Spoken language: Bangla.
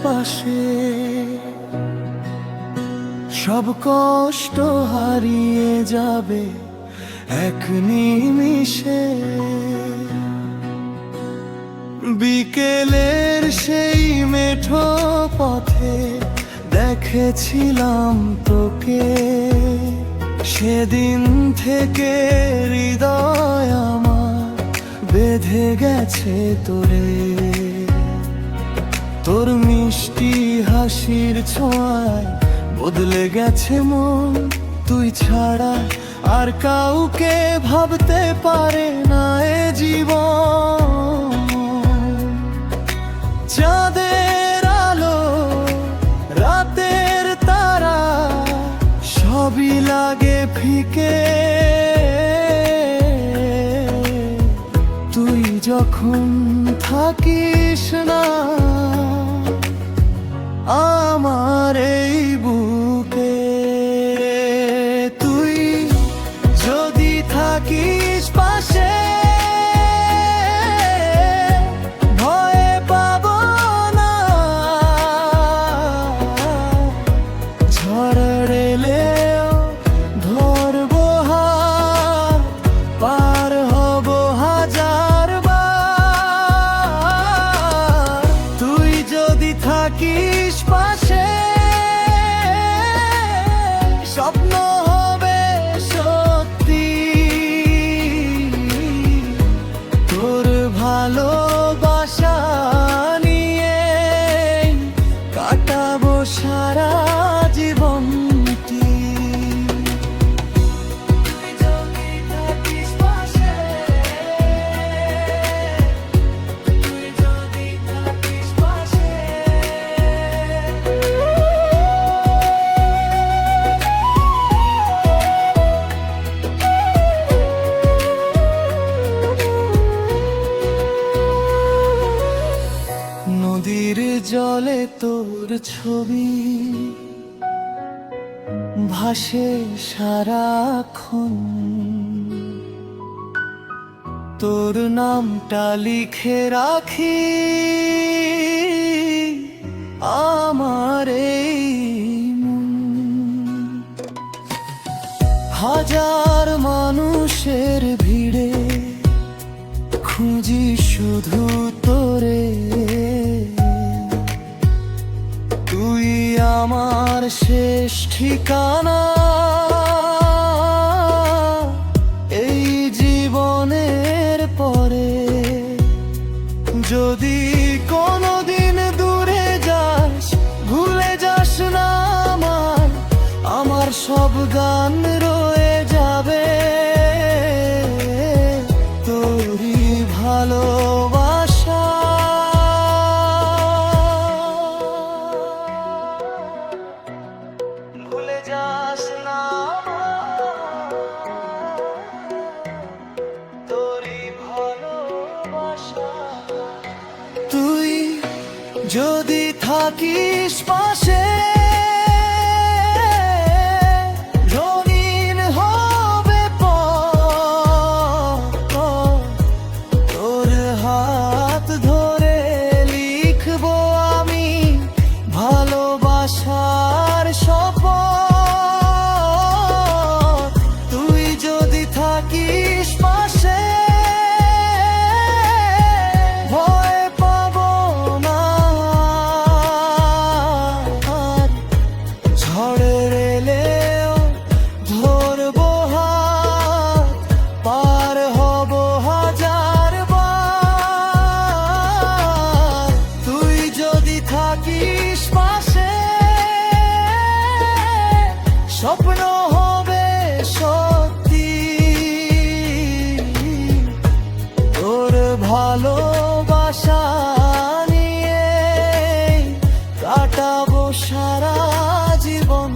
পাশে, সব কষ্ট হারিয়ে যাবে এক নিমিষে। বিকেলের সেই মেঠো পথে দেখেছিলাম তোকে, সেদিন থেকে হৃদয় আমার বেঁধে গেছে তোরে। তোর মিষ্টি হাসির ছোঁয়ায় বদলে গেছে মন, তুই ছাড়া আর কাউকে ভাবতে পারে না এ জীবন। চাঁদের আলো, রাতের তারা, সবই লাগে ফিকে তুই যখন থাকিস না আমার এই বুকে। তুই যদি থাকিস পাশে, ভয় পাব না। ঝড় এলেও ধরবো হাত, পার হব হাজার বার। তুই যদি থাকিস পাশে, স্বপ্ন হবে সত্যি। তোর ভালোবাসা নিয়ে কাটাবো সারা জীবনটি। তুই যদি থাকিস পাশে, তুই যদি থাকিস পাশে। নদীর জলে তোর ছবি ভাসে সারাক্ষণ, তোর নামটা লিখে রাখি আমার এই মন। হাজার মানুষের ভিড়ে খুঁজি শুধু তোরে, তুই আমার শেষ ঠিকানা এই জীবনের পরে। যদি কোনোদিন দূরে যাস, ভুলে যাস না আমার, আমার সব গান রয়ে যাবে তোরই ভালোবাসা। ভুলে যাস না তোরই ভালোবাসা। তুই যদি থাকিস পাশে, রঙিন হবে পথ। তোর হাত ধরে লিখবো আমি ভালোবাসার শপথ। তুই যদি থাকিস পাশে, ভয় পাব না। ঝড়ের এলেও ধরবো হাত, পার হব হাজার বার। তুই যদি থাকিস পাশে, স্বপ্ন হবে সত্যি। তোর ভালোবাসা নিয়ে কাটাবো সারা জীবন।